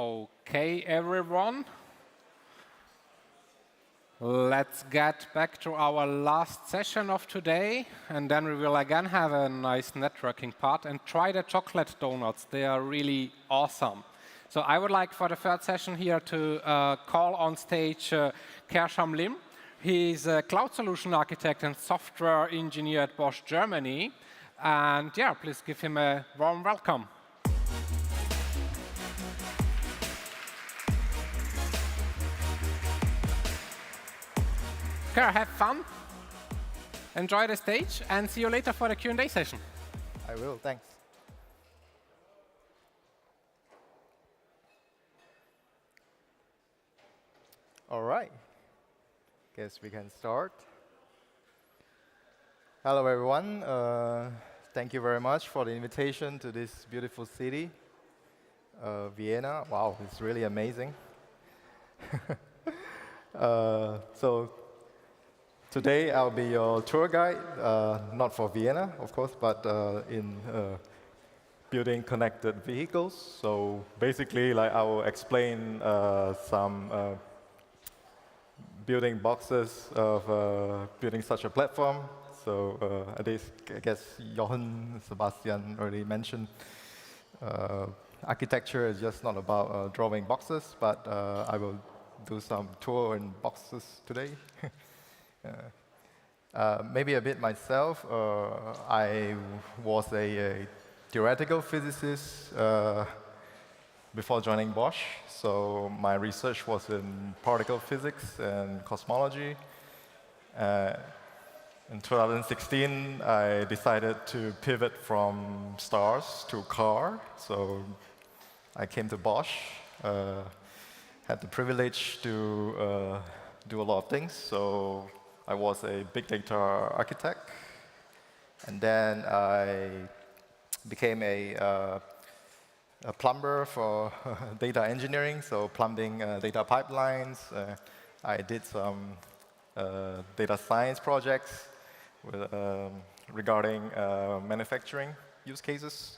Okay, everyone. Let's get back to our last session of today, and then we will again have a nice networking part and try the chocolate donuts. They are really awesome. So I would like for the third session here to call on stage Kersham Lim. He's a cloud solution architect and software engineer at Bosch Germany. And yeah, please give him a warm welcome. Okay, have fun, enjoy the stage, and see you later for the Q&A session. I will, thanks. All right, guess we can start. Hello, everyone. Thank you very much for the invitation to this beautiful city, Vienna. Wow, it's really amazing. So today, I'll be your tour guide, not for Vienna, of course, but in building connected vehicles. So basically, I will explain some building boxes of building such a platform. So I guess Jochen, Sebastian already mentioned, architecture is just not about drawing boxes, but I will do some tour in boxes today. Maybe a bit myself. I was a theoretical physicist before joining Bosch. So my research was in particle physics and cosmology. In 2016, I decided to pivot from stars to car. So I came to Bosch. Had the privilege to do a lot of things. So I was a big data architect, and then I became a plumber for data engineering, so plumbing data pipelines. I did some data science projects with, regarding manufacturing use cases.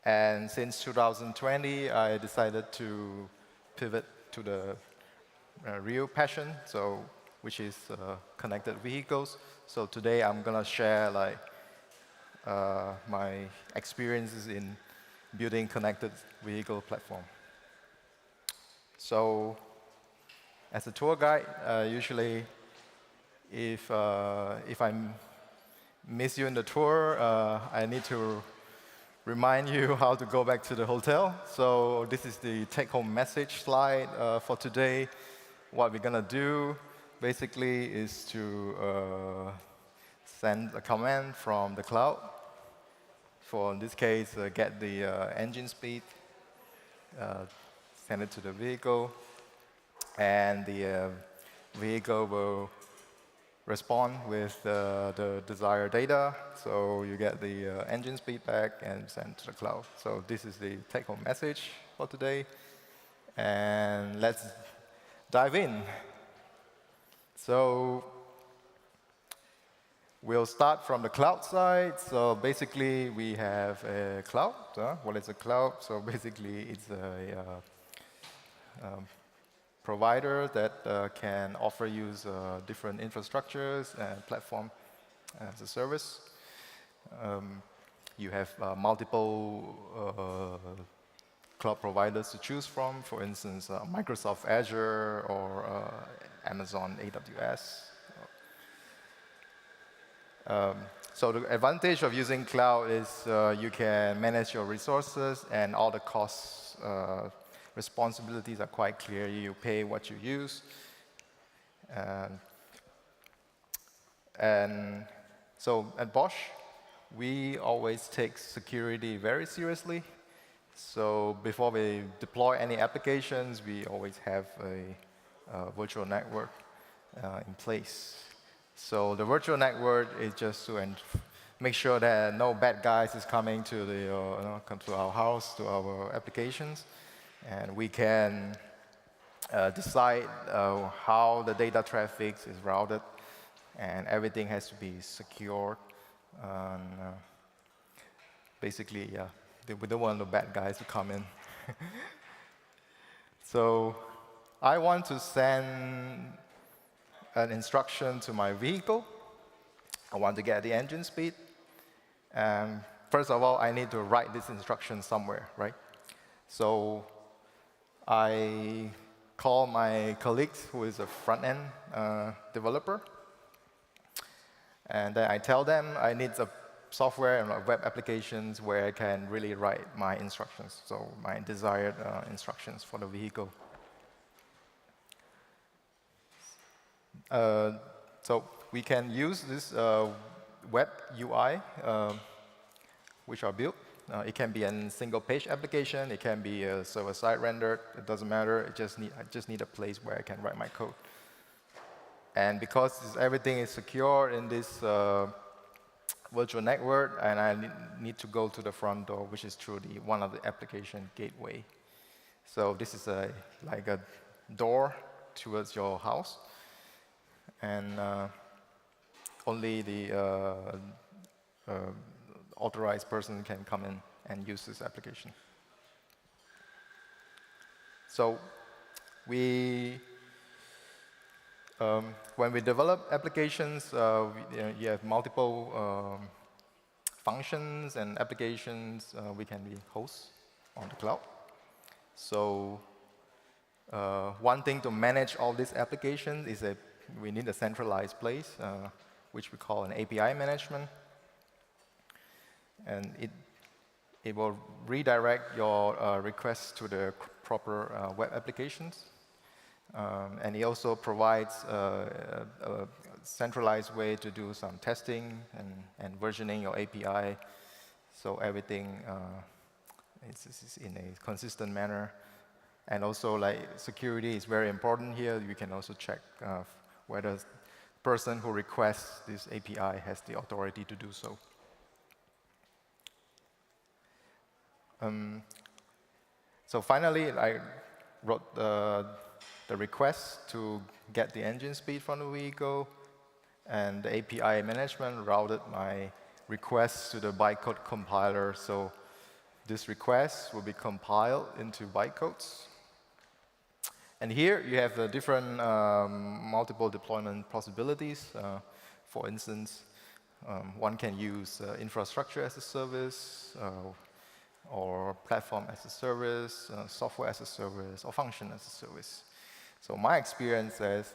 And since 2020, I decided to pivot to the real passion, so which is connected vehicles. So today I'm gonna share my experiences in building connected vehicle platform. So as a tour guide, usually if I miss you in the tour, I need to remind you how to go back to the hotel. So this is the take-home message slide for today. What we're gonna do basically is to send a command from the cloud. For, in this case, get the engine speed, send it to the vehicle, and the vehicle will respond with the desired data. So you get the engine speed back and send to the cloud. So this is the take-home message for today. And let's dive in. So we'll start from the cloud side. So basically, we have a cloud. What is a cloud? So basically, it's a provider that can offer you different infrastructures and platform as a service. You have multiple cloud providers to choose from. For instance, Microsoft Azure or Amazon AWS. So the advantage of using cloud is you can manage your resources, and all the costs, responsibilities are quite clear. You pay what you use. And so at Bosch, we always take security very seriously. So before we deploy any applications, we always have a virtual network in place. So the virtual network is just to make sure that no bad guys is coming to come to our house, to our applications, and we can decide how the data traffic is routed, and everything has to be secured. Basically, yeah, we don't want the bad guys to come in. So I want to send an instruction to my vehicle. I want to get the engine speed. First of all, I need to write this instruction somewhere, right? So I call my colleague, who is a front-end developer, and then I tell them I need a software and web applications where I can really write my instructions, so my desired instructions for the vehicle. So we can use this web UI, which are built. It can be a single-page application. It can be a server-side rendered. It doesn't matter. I just need a place where I can write my code. And because everything is secure in this virtual network, and I need to go to the front door, which is through one of the application gateway. So this is like a door towards your house. And only the authorized person can come in and use this application. So when we develop applications, you have multiple functions and applications we can be host on the cloud. So one thing to manage all these applications is that we need a centralized place, which we call an API management. And it will redirect your requests to the proper web applications. And it also provides a centralized way to do some testing and versioning your API, so everything is in a consistent manner. And also, like, security is very important here. You can also check whether the person who requests this API has the authority to do so. So finally, I wrote the request to get the engine speed from the vehicle, and the API management routed my requests to the bytecode compiler. So this request will be compiled into bytecodes. And here you have the different multiple deployment possibilities. For instance, one can use infrastructure as a service, or platform as a service, software as a service, or function as a service. So my experience is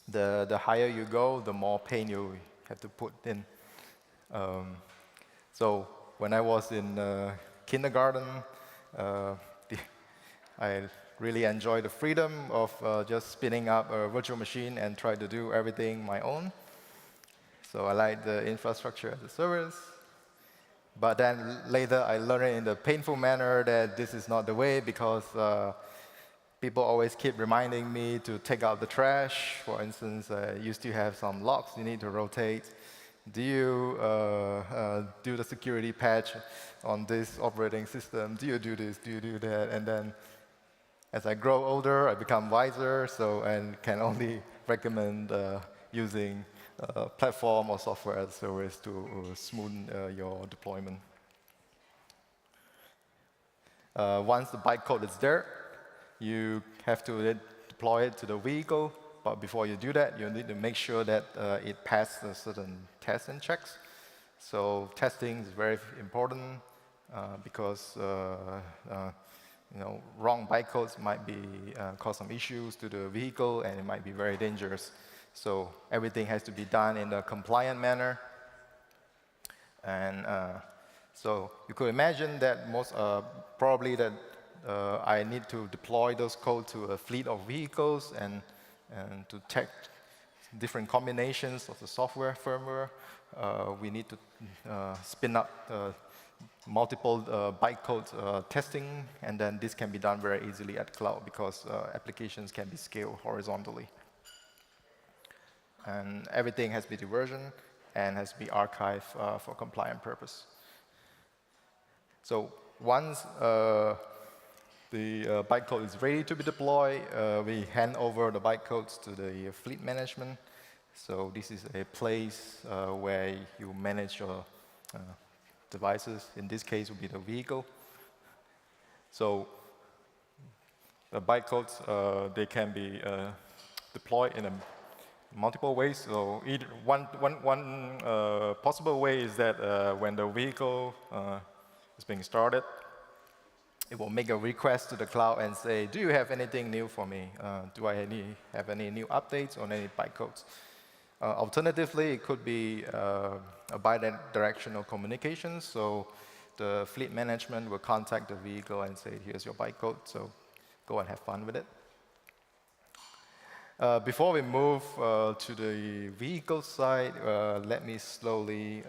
the higher you go, the more pain you have to put in. So when I was in kindergarten, I really enjoyed the freedom of just spinning up a virtual machine and try to do everything my own. So I like the infrastructure as a service. But then later, I learned in the painful manner that this is not the way, because people always keep reminding me to take out the trash. For instance, you still have some locks you need to rotate. Do you do the security patch on this operating system? Do you do this? Do you do that? And then as I grow older, I become wiser, and can only recommend using platform or software as a service to smoothen your deployment. Once the bytecode is there, you have to deploy it to the vehicle. But before you do that, you need to make sure that it passes certain tests and checks. So testing is very important because wrong bytecodes might cause some issues to the vehicle, and it might be very dangerous. So everything has to be done in a compliant manner. And so you could imagine that probably that I need to deploy those code to a fleet of vehicles and to check different combinations of the software firmware. We need to spin up multiple bytecode testing, and then this can be done very easily at cloud because applications can be scaled horizontally. And everything has to be versioned and has to be archived for compliant purpose. So once the bytecode is ready to be deployed, we hand over the bytecodes to the fleet management. So this is a place where you manage your devices. In this case, would be the vehicle. So the bytecodes, they can be deployed in multiple ways. So one possible way is that when the vehicle is being started, it will make a request to the cloud and say, do you have anything new for me? Do I have any new updates or any bytecodes? Alternatively, it could be a bidirectional communication. So the fleet management will contact the vehicle and say, here's your bytecode, so go and have fun with it. Before we move to the vehicle side, let me slowly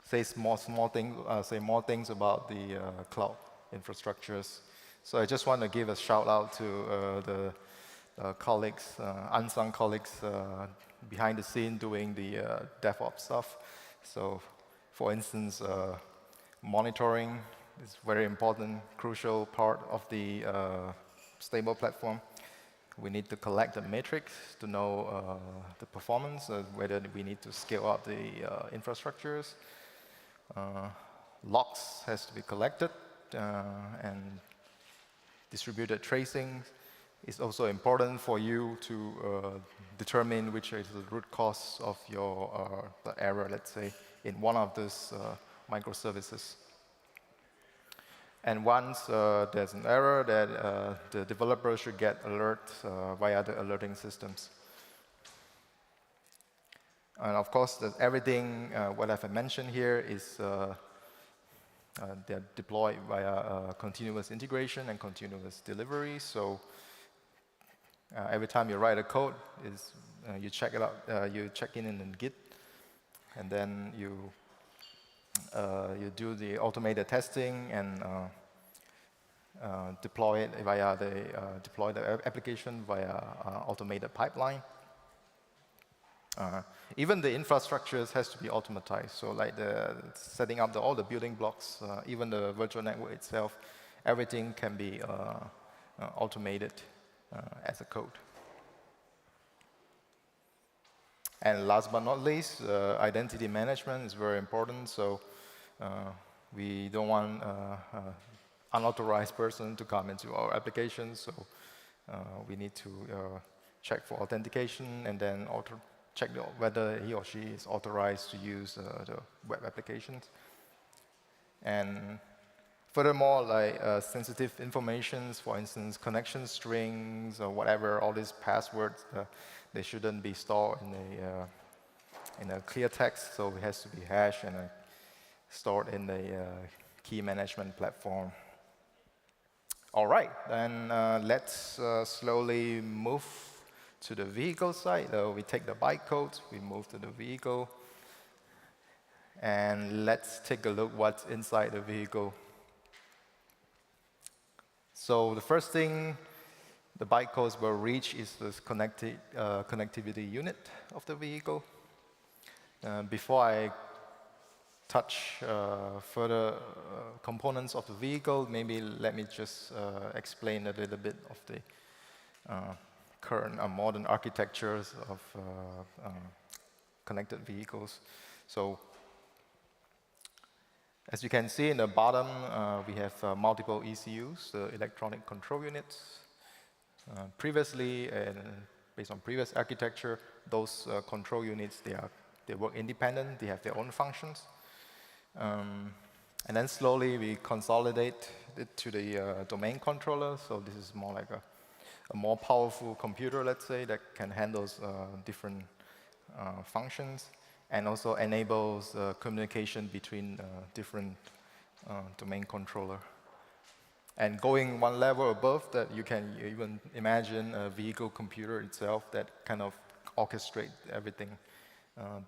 say more things about the cloud infrastructures. So I just want to give a shout out to the colleagues, unsung colleagues behind the scene doing the DevOps stuff. So for instance, monitoring is very important, crucial part of the stable platform. We need to collect the metrics to know the performance, whether we need to scale up the infrastructures. Logs has to be collected, and distributed tracing is also important for you to determine which is the root cause of your the error, let's say, in one of those microservices. And once there's an error, that the developer should get alert via the alerting systems. And of course, everything what I've mentioned here is they're deployed via continuous integration and continuous delivery. So every time you write a code, you check it out, you check in Git, and then you do the automated testing and deploy it via deploy the application via automated pipeline. Even the infrastructures has to be automatized. So like setting up all the building blocks, even the virtual network itself, everything can be automated as a code. And last but not least, identity management is very important. So we don't want unauthorized person to come into our applications. So we need to check for authentication and then check whether he or she is authorized to use the web applications. And furthermore, like sensitive informations, for instance, connection strings or whatever, all these passwords, they shouldn't be stored in a clear text. So it has to be hashed and stored in the key management platform. All right, then let's slowly move to the vehicle side. We take the bytecodes, we move to the vehicle, and let's take a look what's inside the vehicle. So the first thing the bytecodes will reach is this connectivity unit of the vehicle. Before I touch further components of the vehicle, maybe let me just explain a little bit of the current modern architectures of connected vehicles. So as you can see in the bottom, we have multiple ECUs, the electronic control units. Previously, based on previous architecture, those control units, they work independent, they have their own functions. And then slowly we consolidate it to the domain controller. So this is more like a more powerful computer, let's say, that can handle different functions and also enables communication between different domain controller. And going one level above that, you can even imagine a vehicle computer itself that kind of orchestrates everything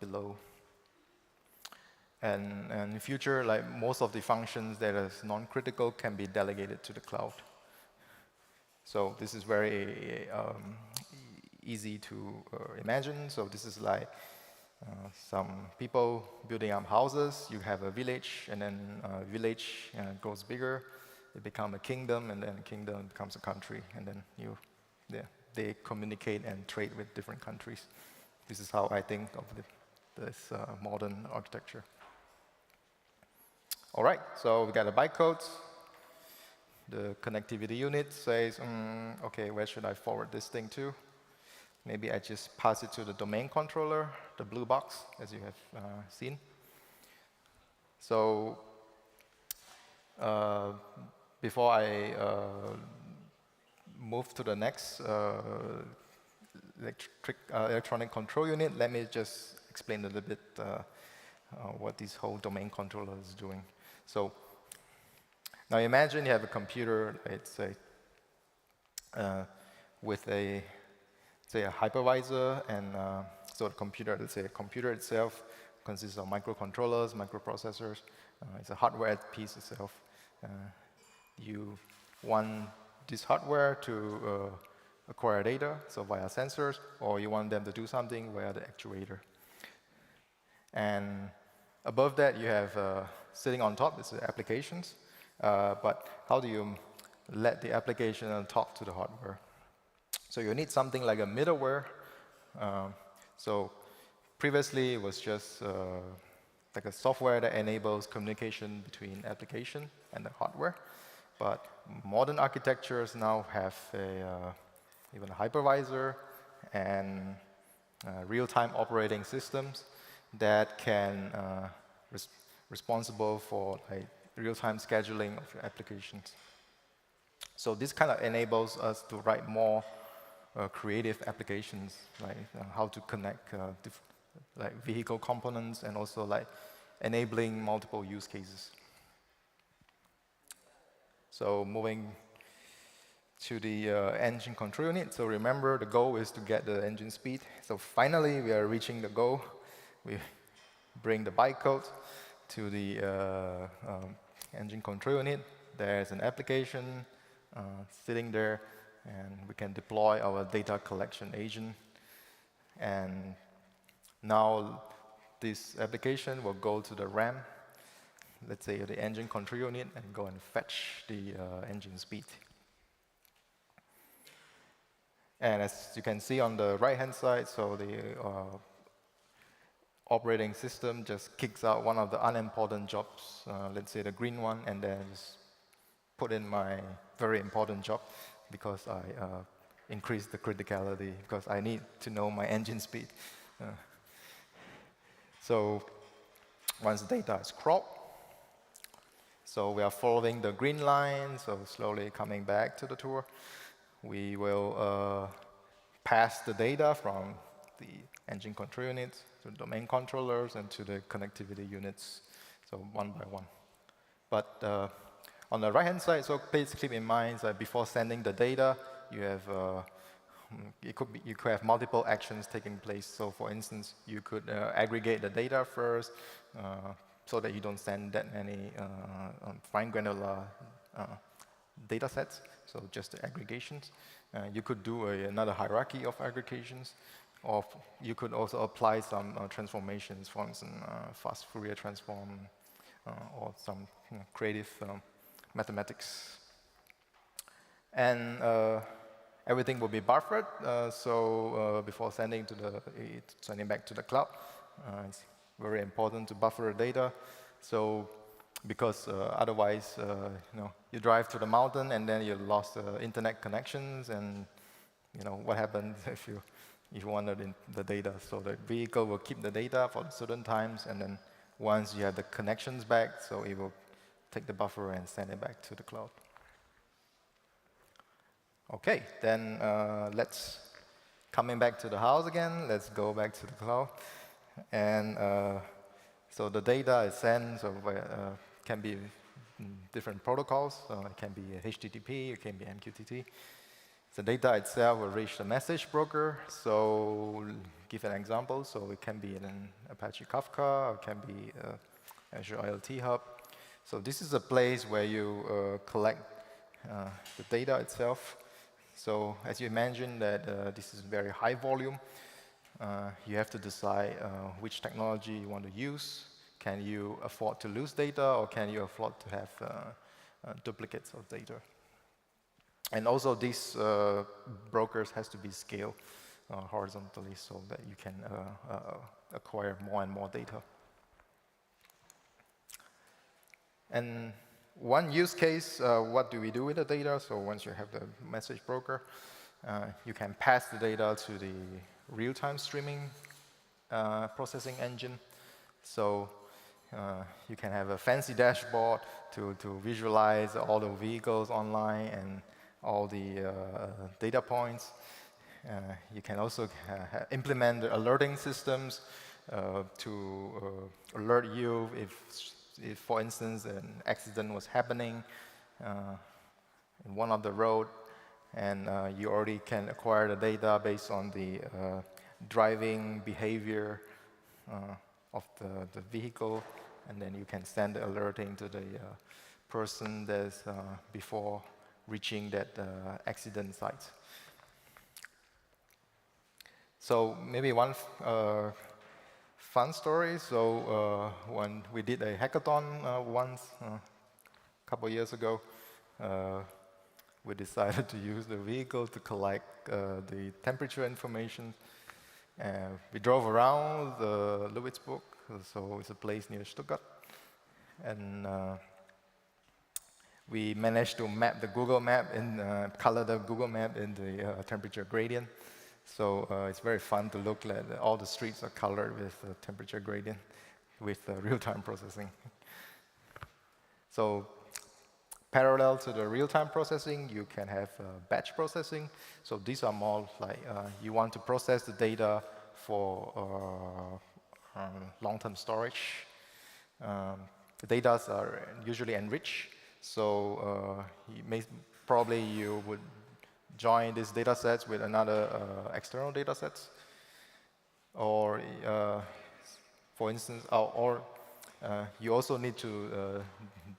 below. And in the future, like most of the functions that are non-critical can be delegated to the cloud. So this is very easy to imagine. So this is like some people building up houses. You have a village, and then a village grows bigger. It becomes a kingdom, and then a kingdom becomes a country, and then they communicate and trade with different countries. This is how I think of this modern architecture. All right, so we got the bytecodes. The connectivity unit says, OK, where should I forward this thing to? Maybe I just pass it to the domain controller, the blue box, as you have seen. So before I move to the next electronic control unit, let me just explain a little bit what this whole domain controller is doing. So now imagine you have a computer, let's say, with a hypervisor, and so the computer, let's say a computer itself consists of microcontrollers, microprocessors. It's a hardware piece itself. You want this hardware to acquire data, so via sensors, or you want them to do something via the actuator. And above that, you have sitting on top is the applications. But how do you let the application talk to the hardware? So you need something like a middleware. So previously, it was just like a software that enables communication between application and the hardware. But modern architectures now have even a hypervisor and real-time operating systems that can responsible for real-time scheduling of your applications. So this kind of enables us to write more creative applications, like how to connect like vehicle components, and also like enabling multiple use cases. So moving to the engine control unit. So remember, the goal is to get the engine speed. So finally, we are reaching the goal. We bring the bytecode to the engine control unit. There's an application sitting there, and we can deploy our data collection agent. And now this application will go to the RAM, let's say the engine control unit, and go and fetch the engine speed. And as you can see on the right-hand side, so the operating system just kicks out one of the unimportant jobs, let's say the green one, and then just put in my very important job, because I increased the criticality, because I need to know my engine speed. So once the data is cropped, so we are following the green line, so slowly coming back to the tour. We will pass the data from the engine control units to the domain controllers and to the connectivity units, so one by one. But on the right-hand side, so please keep in mind that before sending the data, you have you could have multiple actions taking place. So for instance, you could aggregate the data first, so that you don't send that many fine granular data sets, so just the aggregations. You could do another hierarchy of aggregations, or you could also apply some transformations, for instance, fast Fourier transform, or some creative mathematics. And everything will be buffered, so before sending back to the cloud, it's very important to buffer the data. So because otherwise, you drive to the mountain and then you lost internet connections, and what happens if you wanted the data? So the vehicle will keep the data for certain times, and then once you have the connections back, so it will take the buffer and send it back to the cloud. Okay, then let's coming back to the house again. Let's go back to the cloud, and so the data is sent. So can be different protocols. It can be HTTP, it can be MQTT. The data itself will reach the message broker. So give an example. So it can be an Apache Kafka, or it can be Azure IoT Hub. So this is a place where you collect the data itself. So as you imagine that this is very high volume, you have to decide which technology you want to use. Can you afford to lose data, or can you afford to have duplicates of data? And also, these brokers has to be scaled horizontally so that you can acquire more and more data. And one use case, what do we do with the data? So once you have the message broker, you can pass the data to the real-time streaming processing engine. So you can have a fancy dashboard to visualize all the vehicles online and all the data points. You can also implement the alerting systems to alert you if, for instance, an accident was happening in one of the road, and you already can acquire the data based on the driving behavior of the vehicle, and then you can send the alerting to the person that's before reaching that accident site. So maybe one fun story. So when we did a hackathon once, a couple years ago, we decided to use the vehicle to collect the temperature information. We drove around Ludwigsburg, so it's a place near Stuttgart. And we managed to map the Google map and color the Google map in the temperature gradient. So it's very fun to look at all the streets are colored with temperature gradient with real-time processing. So parallel to the real-time processing, you can have batch processing. So these are more like you want to process the data for long-term storage. The data are usually enriched. So probably you would join these data sets with another external data sets. Or, for instance, you also need to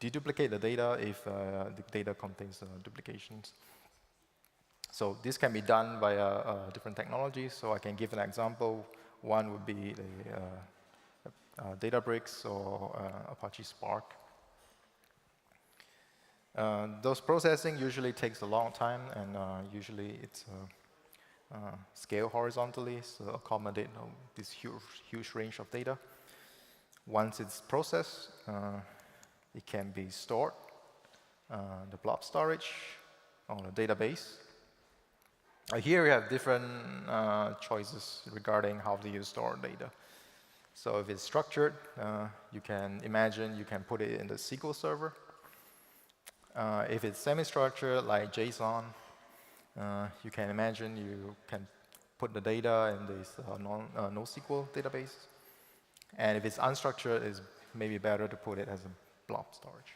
deduplicate the data if the data contains duplications. So this can be done via different technologies. So I can give an example. One would be the Databricks or Apache Spark. Those processing usually takes a long time, and usually it's scaled horizontally, so accommodate this huge range of data. Once it's processed, it can be stored, the blob storage, on a database. Here we have different choices regarding how do you store data. So if it's structured, you can imagine you can put it in the SQL server. If it's semi-structured, like JSON, you can imagine you can put the data in this NoSQL database. And if it's unstructured, it's maybe better to put it as a blob storage.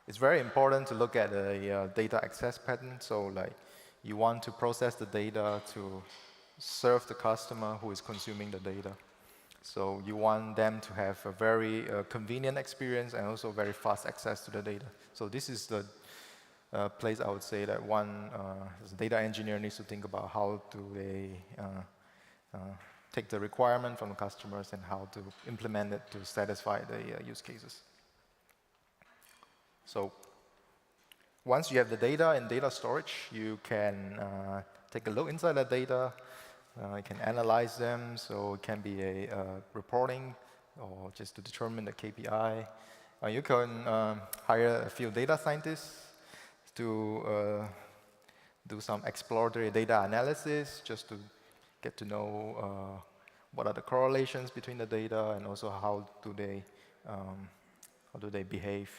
It's very important to look at the data access pattern. So like you want to process the data to serve the customer who is consuming the data. So you want them to have a very convenient experience and also very fast access to the data. So this is the place I would say that one as a data engineer needs to think about how do they take the requirement from the customers and how to implement it to satisfy the use cases. So once you have the data in data storage, you can take a look inside the data. You can analyze them, so it can be a reporting or just to determine the KPI. You can hire a few data scientists to do some exploratory data analysis just to get to know what are the correlations between the data and also how do they behave.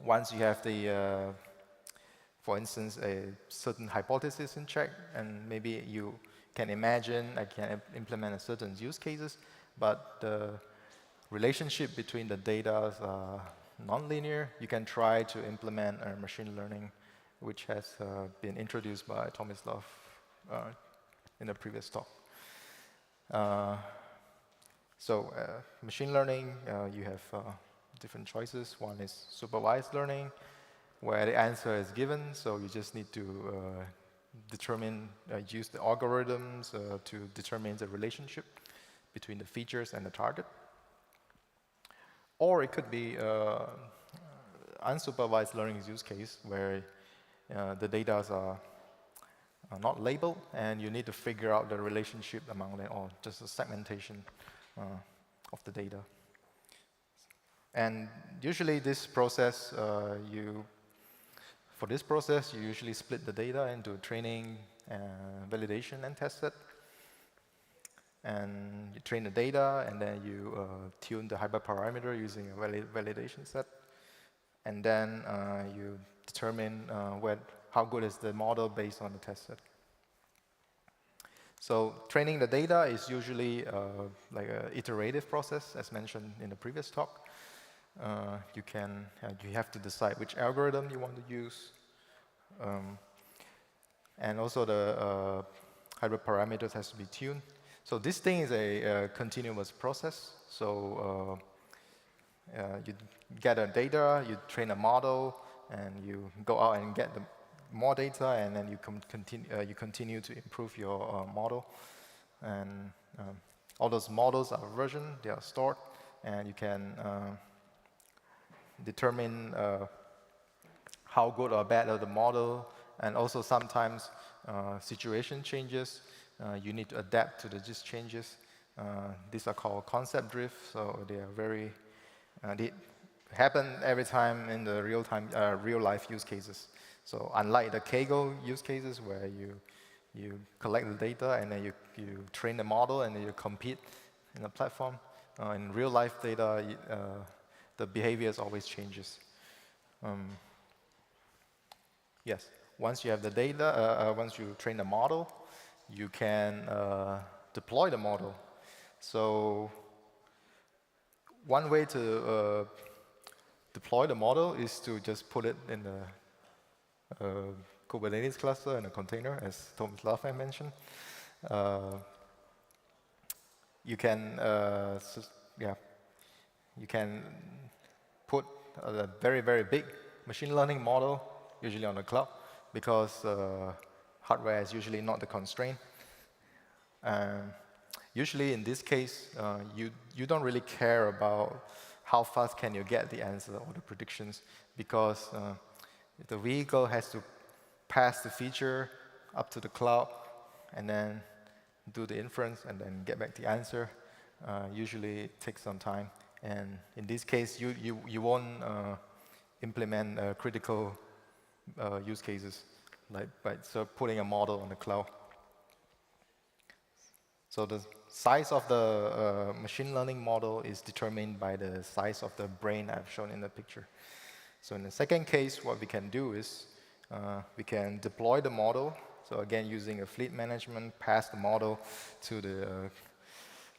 Once you have the for instance, a certain hypothesis in check, and maybe you can imagine I can implement a certain use cases, but the relationship between the data are nonlinear. You can try to implement machine learning, which has been introduced by Tomislav in the previous talk. Machine learning, you have different choices. One is supervised learning, where the answer is given, so you just need to use the algorithms to determine the relationship between the features and the target. Or it could be unsupervised learning use case, where the data are not labeled, and you need to figure out the relationship among them, or just a segmentation of the data. And usually this process, for this process, you usually split the data into training, validation, and test set. And you train the data, and then you tune the hyperparameter using a validation set. And then you determine how good is the model based on the test set. So training the data is usually like an iterative process, as mentioned in the previous talk. You have to decide which algorithm you want to use. And also the hyperparameters has to be tuned. So this thing is a continuous process. So you gather data, you train a model, and you go out and get more data, and then you continue to improve your model. And all those models are versioned, they are stored, and you can determine how good or bad are the model, and also sometimes situation changes. You need to adapt to these changes. These are called concept drift, so they are they happen every time in the real-life use cases. So unlike the Kaggle use cases where you collect the data and then you train the model and then you compete in the platform, in real-life data, the behavior always changes. Yes, once you have the data, once you train the model, you can deploy the model. So one way to deploy the model is to just put it in the Kubernetes cluster in a container, as Thomas Laffey mentioned. You can put a very, very big machine learning model, usually on the cloud, because hardware is usually not the constraint. Usually, in this case, you don't really care about how fast can you get the answer or the predictions, because the vehicle has to pass the feature up to the cloud and then do the inference and then get back the answer. Usually, it takes some time. And in this case, you won't implement critical use cases like by putting a model on the cloud. So the size of the machine learning model is determined by the size of the brain I've shown in the picture. So in the second case, what we can do is we can deploy the model. So again, using a fleet management, pass the model to the,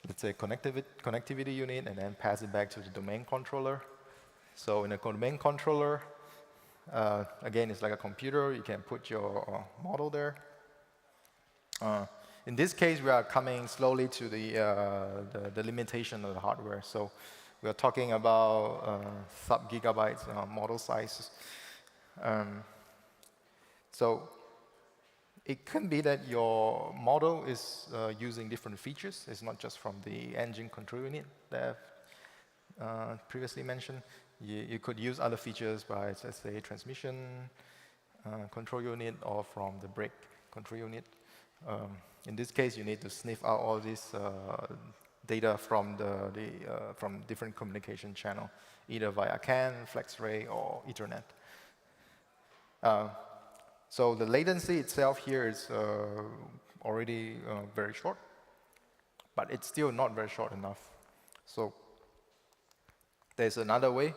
let's say, connectivity unit, and then pass it back to the domain controller. So in a domain controller, again, it's like a computer. You can put your model there. In this case, we are coming slowly to the limitation of the hardware. So we are talking about sub-gigabytes model sizes. So it can be that your model is using different features. It's not just from the engine control unit that I've previously mentioned. You could use other features by, let's say, transmission control unit or from the brake control unit. In this case, you need to sniff out all this data from from different communication channel, either via CAN, FlexRay, or Ethernet. So the latency itself here is already very short, but it's still not very short enough. So there's another way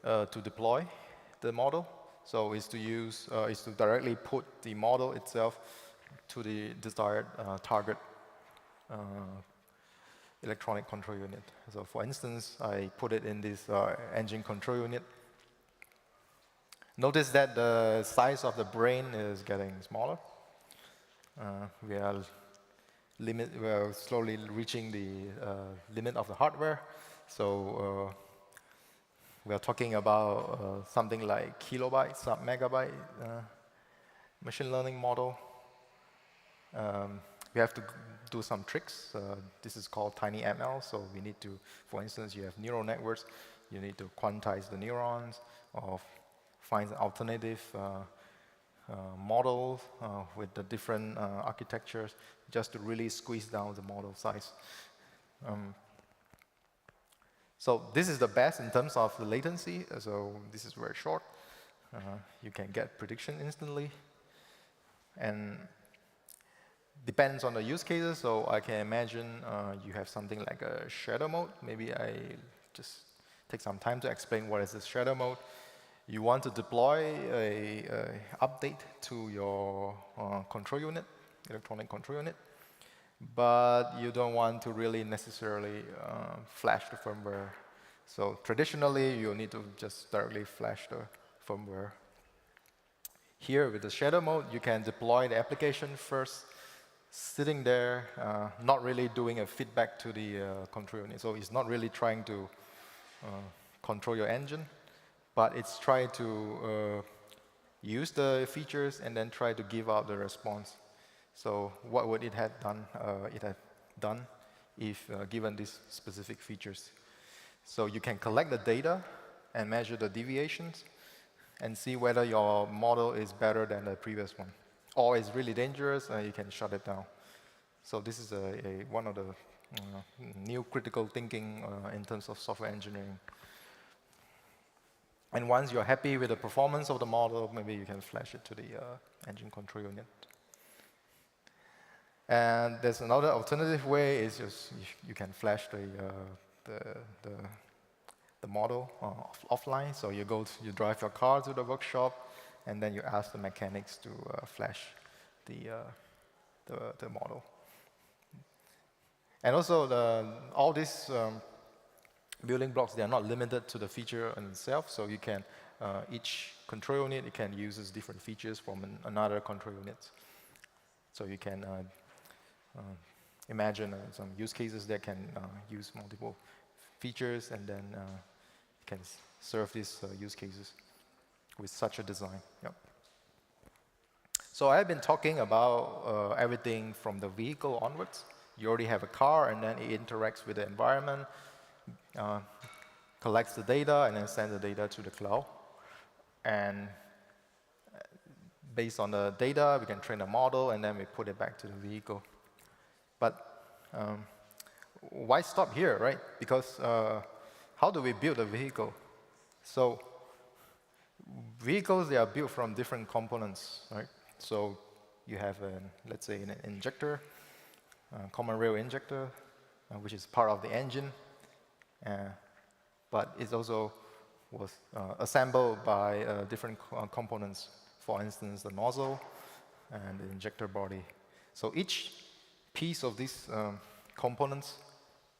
to deploy the model. So is to directly put the model itself to the desired target electronic control unit. So for instance, I put it in this engine control unit. Notice that the size of the brain is getting smaller. We are slowly reaching the limit of the hardware. So we are talking about something like kilobyte, sub-megabyte machine learning model. We have to do some tricks. This is called tiny ML. So we need to, for instance, you have neural networks. You need to quantize the neurons or find alternative models with the different architectures just to really squeeze down the model size. So this is the best in terms of the latency. So this is very short. You can get prediction instantly. And depends on the use cases. So I can imagine you have something like a shadow mode. Maybe I just take some time to explain what is this shadow mode. You want to deploy a update to your control unit, electronic control unit, but you don't want to really necessarily flash the firmware. So traditionally, you need to just directly flash the firmware. Here, with the shadow mode, you can deploy the application first, sitting there, not really doing a feedback to the control unit. So it's not really trying to control your engine, but it's trying to use the features and then try to give out the response. So what would it have done? If given these specific features. So you can collect the data and measure the deviations and see whether your model is better than the previous one. Or it's really dangerous, you can shut it down. So this is one of the new critical thinking in terms of software engineering. And once you're happy with the performance of the model, maybe you can flash it to the engine control unit. And there's another alternative way is just you can flash the model offline. So you drive your car to the workshop, and then you ask the mechanics to flash the model. And also all these building blocks, they are not limited to the feature in itself. So you can each control unit, it can use different features from another control unit. So you can imagine some use cases that can use multiple features, and then can serve these use cases with such a design. Yep. So I've been talking about everything from the vehicle onwards. You already have a car, and then it interacts with the environment, collects the data, and then sends the data to the cloud. And based on the data, we can train a model, and then we put it back to the vehicle. But why stop here, right? Because how do we build a vehicle? So vehicles, they are built from different components, right? So you have, let's say, an injector, common rail injector, which is part of the engine. But it also was assembled by different components. For instance, the nozzle and the injector body. So each piece of these components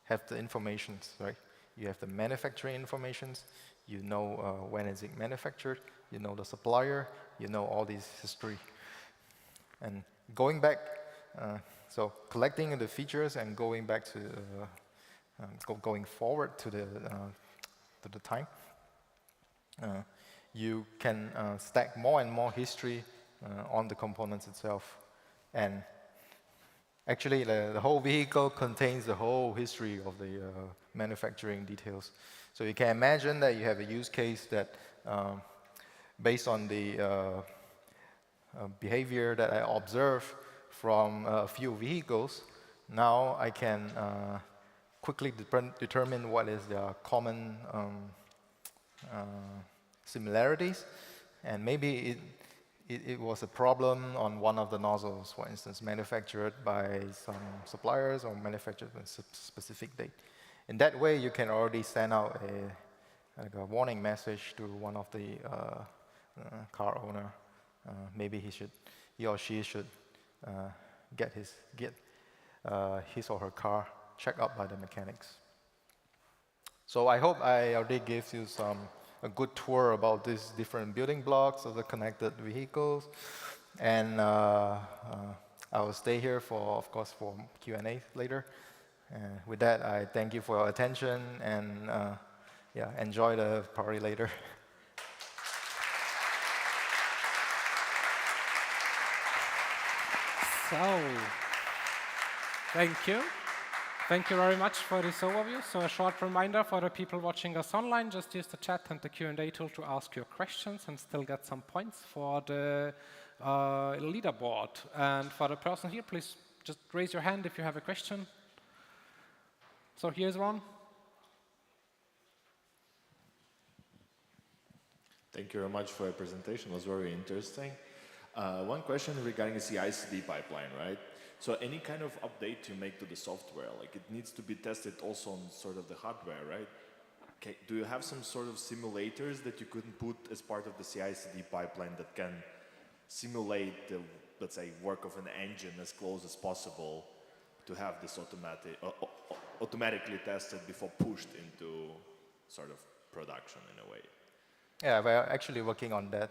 have the informations, right? You have the manufacturing informations. You know when is it manufactured. You know the supplier. You know all this history. And going back, so collecting the features and going back to going forward to the time, you can stack more and more history on the components itself. And actually, the whole vehicle contains the whole history of the manufacturing details. So you can imagine that you have a use case that, based on the behavior that I observe from a few vehicles, now I can quickly determine what is the common similarities, and maybe it was a problem on one of the nozzles, for instance, manufactured by some suppliers or manufactured on a specific date. In that way, you can already send out a warning message to one of the car owner. Maybe he or she should get his or her car checked out by the mechanics. So I hope I already gave you a good tour about these different building blocks of the connected vehicles. And I will stay here of course, for Q&A later. With that, I thank you for your attention, and yeah, enjoy the party later. So, thank you. Thank you very much for this overview. So a short reminder for the people watching us online, just use the chat and the Q&A tool to ask your questions and still get some points for the leaderboard. And for the person here, please just raise your hand if you have a question. So here's one. Thank you very much for your presentation. It was very interesting. One question regarding the CI/CD pipeline, right? So any kind of update you make to the software, like it needs to be tested also on sort of the hardware, right? Okay. Do you have some sort of simulators that you could put as part of the CI/CD pipeline that can simulate the, let's say, work of an engine as close as possible to have this automatically tested before pushed into sort of production in a way? Yeah, we're actually working on that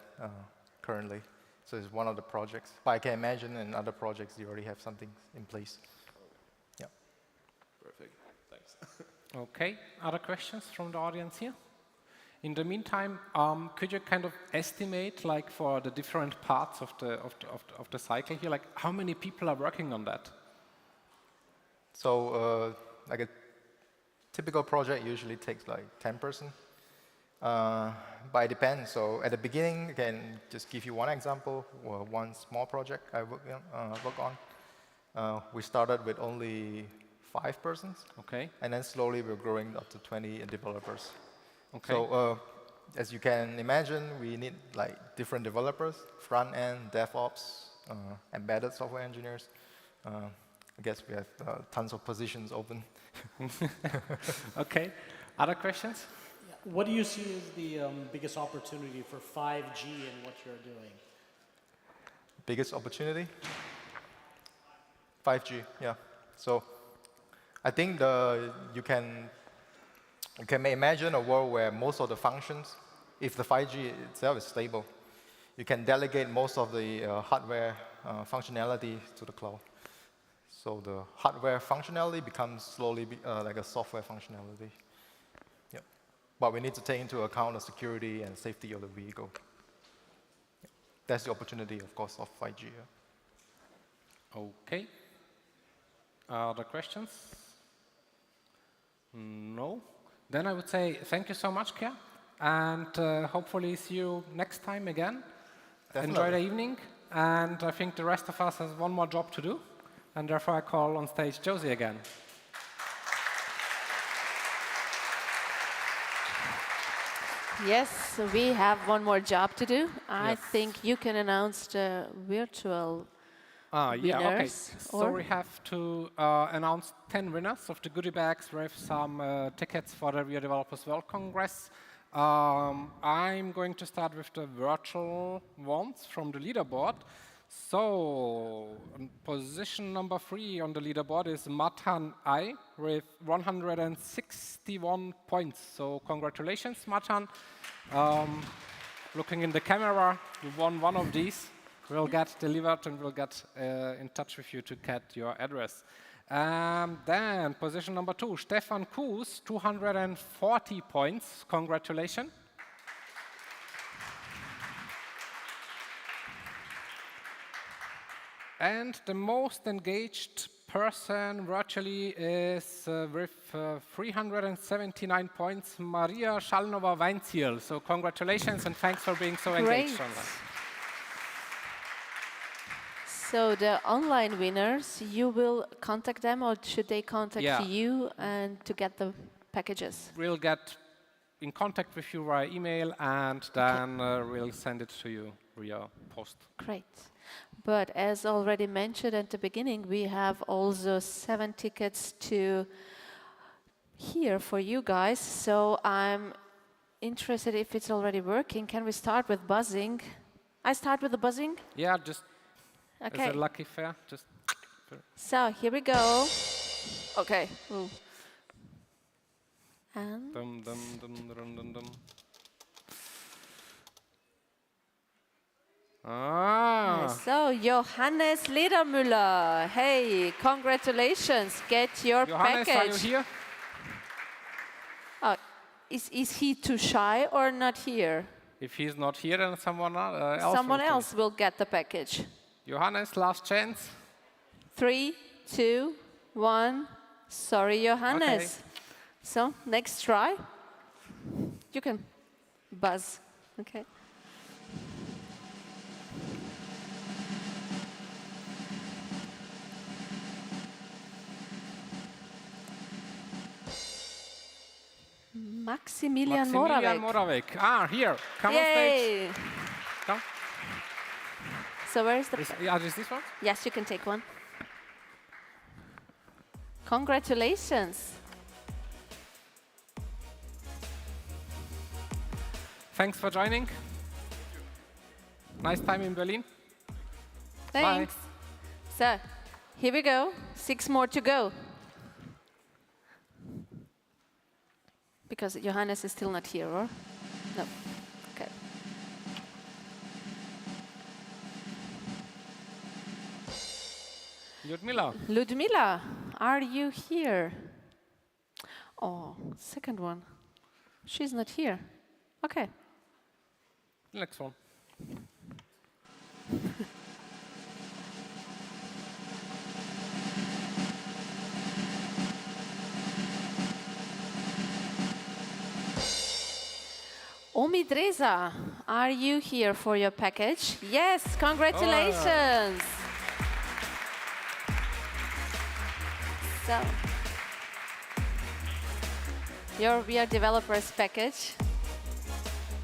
currently. So it's one of the projects. But I can imagine in other projects you already have something in place. Yeah. Perfect. Thanks. Okay. Other questions from the audience here? In the meantime, could you kind of estimate, like, for the different parts of the cycle here, like how many people are working on that? So like a typical project usually takes like 10 person. But it depends. So at the beginning, I can just give you one example, one small project I work on. We started with only 5 persons. Okay. And then slowly we're growing up to 20 developers. Okay. So as you can imagine, we need like different developers, front end, DevOps, embedded software engineers. I guess we have tons of positions open. Okay. Other questions? What do you see as the biggest opportunity for 5G and what you're doing? Biggest opportunity? 5G, yeah. So I think you can imagine a world where most of the functions, if the 5G itself is stable, you can delegate most of the hardware functionality to the cloud. So the hardware functionality becomes slowly like a software functionality. Yeah. But we need to take into account the security and safety of the vehicle. Yeah. That's the opportunity, of course, of 5G. Yeah. Okay. Other questions? No? Then I would say thank you so much, Kjær, and hopefully see you next time again. Definitely. Enjoy the evening, and I think the rest of us has one more job to do, and therefore I call on stage Josie again. Yes, we have one more job to do. I Yes. think you can announce the virtual Yeah, okay. winners, So or- we have to announce 10 winners of the goodie bags with some tickets for the WeAreDevelopers World Congress. I'm going to start with the virtual ones from the leaderboard. So position number 3 on the leaderboard is Matan I with 161 points. So congratulations, Matan. Looking in the camera, you won one of these. We'll get delivered and we'll get in touch with you to get your address. Then position number 2, Stefan Kuhs, 240 points. Congratulations. And the most engaged person virtually is with 379 points, Maria Schalnova-Weinziel. So congratulations and thanks for being so engaged online. So the online winners, you will contact them, or should they contact you and to get the packages? We'll get in contact with you via email, and then we'll send it to you via post. Great. But as already mentioned at the beginning, we have also 7 tickets to here for you guys. So I'm interested if it's already working. Can we start with buzzing? I start with the buzzing? Yeah, just Okay. as a lucky fair. Just So here we go. Okay. Ooh. And dum dum dum dum dum dum. Ah. so Johannes Ledermüller, hey, congratulations! Get your Johannes, package. are you here? Oh, is he too shy or not here? If he's not here, then someone else. Someone will take else will get the package. it. Johannes, last chance. 3, 2, 1. Sorry, Johannes. Okay. So next try. You can buzz. Okay. Maximilian Maximilian Moravec. Moravec. Ah, here. Come on stage. Yay! Come. So where is the... Is this one? Yes, you can take one. Congratulations. Thanks for joining. Nice time in Berlin. Thanks. So, here we go. 6 more to go. Because Johannes is still not here, or? No. Okay. Ludmila. Ludmila, are you here? Oh, second one. She's not here. Okay. Next one. Omidreza, are you here for your package? Yes, congratulations. So, your WeAreDevelopers package.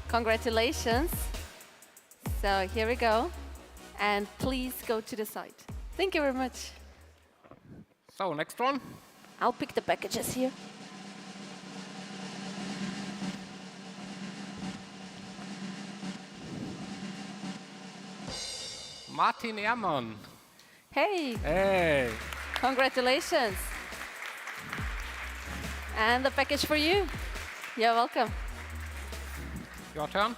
Congratulations. So here we go. And please go to the site. Thank you very much. So, next one. I'll pick the packages here. Martin Ehrmann. Hey, Hey. congratulations. And the package for you. You're welcome. Your turn.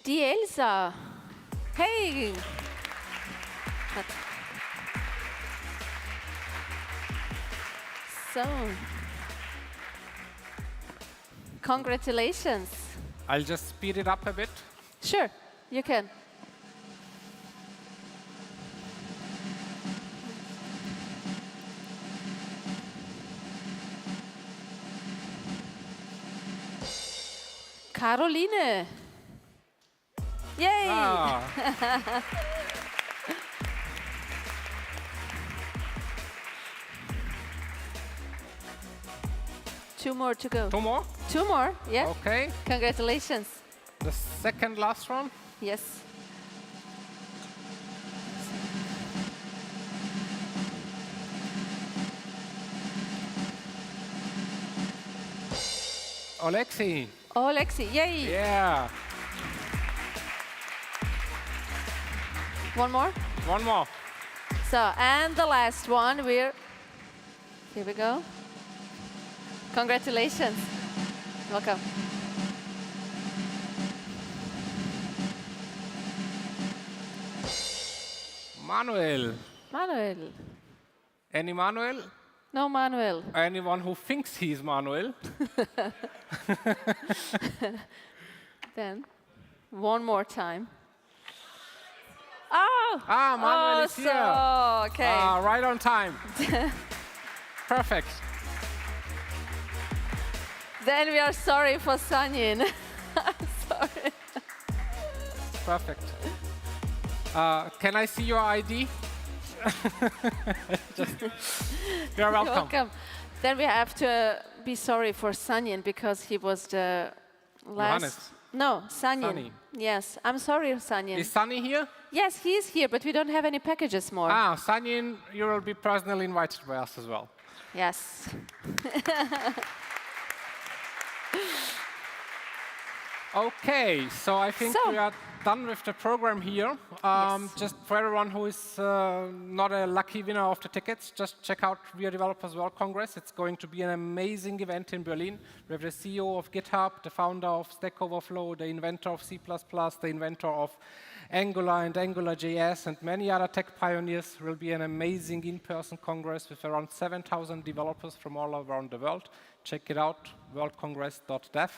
Elsa. Hey. So, congratulations. I'll just speed it up a bit. Sure, you can. Caroline. Yay! Ah. 2 more to go. 2 more? 2 more, yeah. Okay. Congratulations. The second last one. Yes. Alexei. Oh, Lexi, yay! Yeah. 1 more. 1 more. So, and the last one, here we go. Congratulations. Welcome. Manuel. Manuel. Any Manuel? No, Manuel. Anyone who thinks he's Manuel? Then, 1 more time. Oh! Manuel is so, here. okay. Right on time. Perfect. Then we are sorry for Sanyin. Sorry. Perfect. Can I see your ID? You're welcome. Welcome. Then we have to be sorry for Sanyin because he was the last. Johannes. No, Sanyin. Sunny. Yes, I'm sorry, Sanyin. Is Sunny here? Yes, he is here, but we don't have any packages more. Sunny, you will be personally invited by us as well. Yes. Okay, so I think So- we are done with the program here. Yes. Just for everyone who is not a lucky winner of the tickets, just check out WeAreDevelopers World Congress. It's going to be an amazing event in Berlin. We have the CEO of GitHub, the founder of Stack Overflow, the inventor of C++, the inventor of Angular and AngularJS, and many other tech pioneers. It will be an amazing in-person congress with around 7,000 developers from all around the world. Check it out, worldcongress.dev.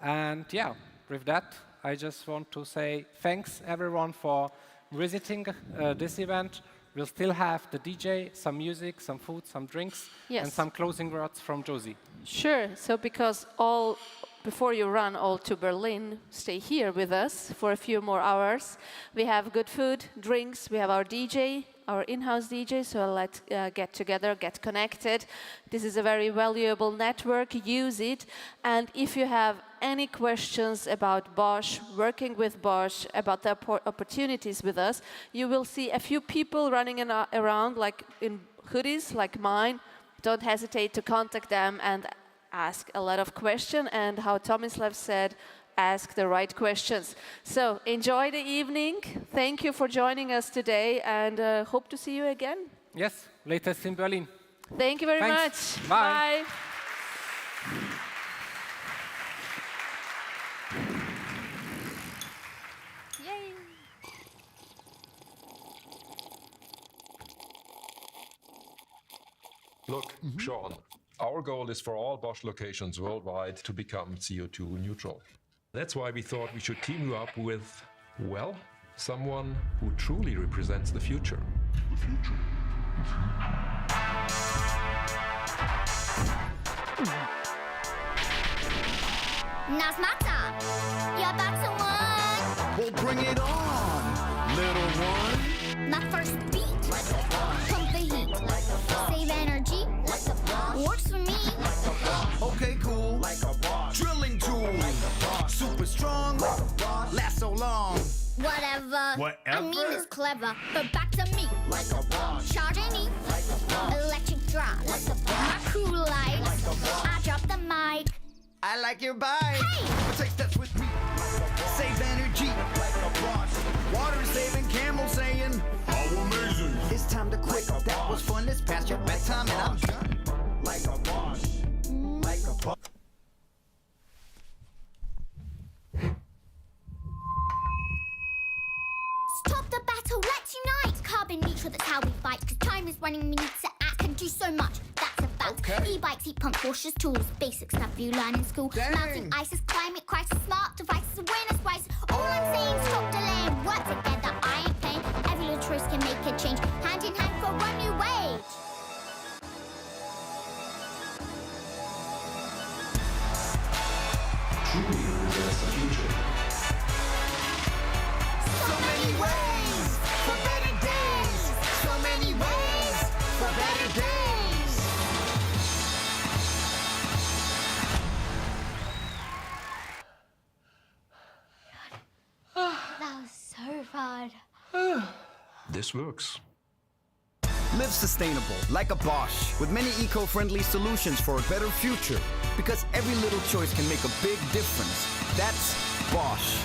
And yeah, with that, I just want to say thanks everyone for visiting this event. We'll still have the DJ, some music, some food, some drinks, Yes. and some closing words from Josie. Sure. So because all before you run all to Berlin, stay here with us for a few more hours. We have good food, drinks, we have our DJ, our in-house DJ, so let's get together, get connected. This is a very valuable network, use it. And if you have any questions about Bosch, working with Bosch, about the opportunities with us, you will see a few people running around like in hoodies like mine. Don't hesitate to contact them and ask a lot of questions. And how Tomislav said, ask the right questions. So enjoy the evening. Thank you for joining us today, and hope to see you again. Yes, latest in Berlin. Thank you very Thanks. much. Bye. Bye. Yay. Look, Sean, our goal is for all Bosch locations worldwide to become CO2 neutral. That's why we thought we should team you up with, well, someone who truly represents the future. Now's my time. You're about to win. Well, bring it on, little one. My first beat. Pump the heat. Save energy. Works for me. Okay, cool. Drilling tool. Super strong. Last so long. Whatever. Whatever? I mean, it's clever. But back to me. Charge and eat. Electric drive. My crew lights. I drop the mic. I like your bike. Hey! Take steps with me. Save energy. Water saving camel saying, how amazing. It's time to quit. That was fun. It's past your bedtime and I'm done. Like a boss. Like a boss. Stop the battle, let's unite. Carbon neutral, that's how we fight. Cause time is running, we need to act. Can do so much, that's a fact. Okay. E-bikes, heat pump, cautious tools. Basic stuff you learn in school. Dang. Melting ice is climate crisis. Smart devices, awareness rise. All I'm saying, stop delaying. Work together, I ain't playing. Every little choice can make a change. Hand in hand for a new wage. Truly represents the future. So many ways for better days. So many ways for better days. That was so fun. This works. Live sustainable, like a Bosch, with many eco-friendly solutions for a better future. Because every little choice can make a big difference. That's Bosch.